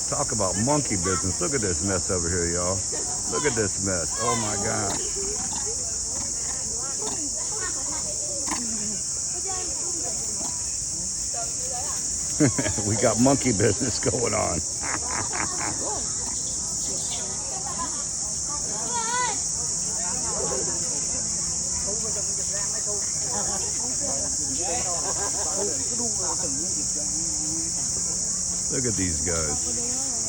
Talk about monkey business. Look at this mess over here, y'all. Look at this mess. Oh my gosh. We got monkey business going on. Look at these guys.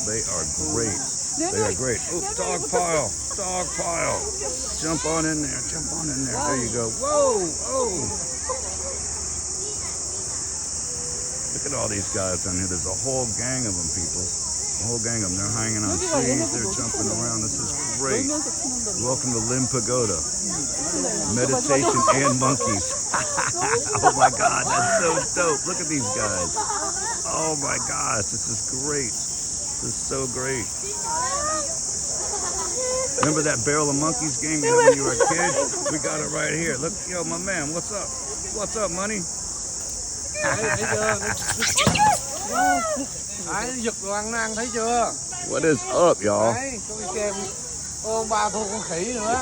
They are great. They are great. Oh, dog pile. Dog pile. Jump on in there. Jump on in there. There you go. Whoa. Oh. Look at all these guys down here. There's a whole gang of them, people. A whole gang of them. They're hanging on trees. They're jumping around. This is great. Welcome to Linh Pagoda. Meditation and monkeys. Oh my God, that's so dope. Look at these guys. Oh my gosh, this is great. This is so great. Remember that Barrel of Monkeys game when you were a kid? We got it right here. Look, yo, my man, what's up? What's up, money? What is up, y'all? Ôm ba thùng con khỉ nữa.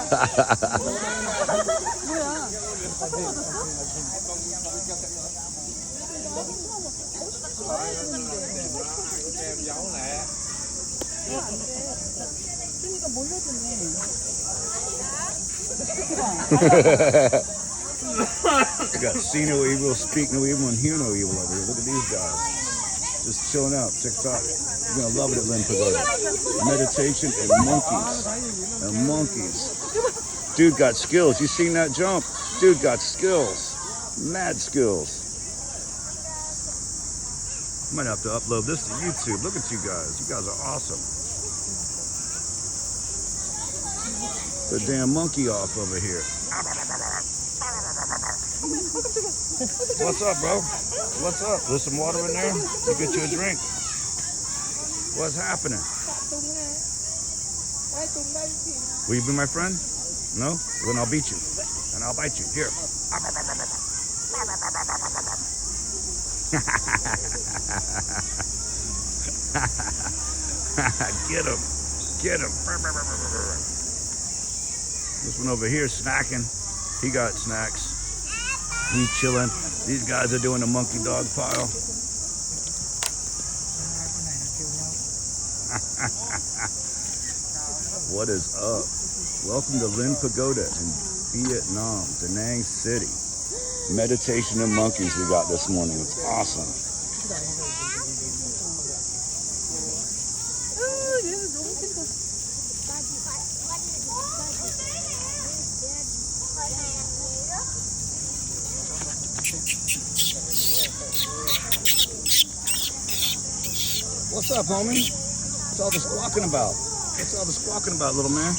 We got see no evil, speak no evil, and hear no evil over here. Look at these guys. Just chilling out, TikTok. You're gonna love it at Linh Pagoda. Meditation and monkeys. And monkeys. Dude got skills. You seen that jump? Dude got skills. Mad skills. Might have to upload this to YouTube. Look at you guys. You guys are awesome. The damn monkey off over here. What's up, bro? What's up? There's some water in there? You get you a drink. What's happening? Will you be my friend? No? Then I'll beat you. And I'll bite you. Here. Get him. Get him. This one over here snacking. He got snacks. He's chilling. These guys are doing the monkey dog pile. What is up? Welcome to Linh Pagoda in Vietnam, Da Nang City. Meditation and monkeys we got this morning. It's awesome. What's up, homie? What's all the squawking about? What's all the squawking about, little man?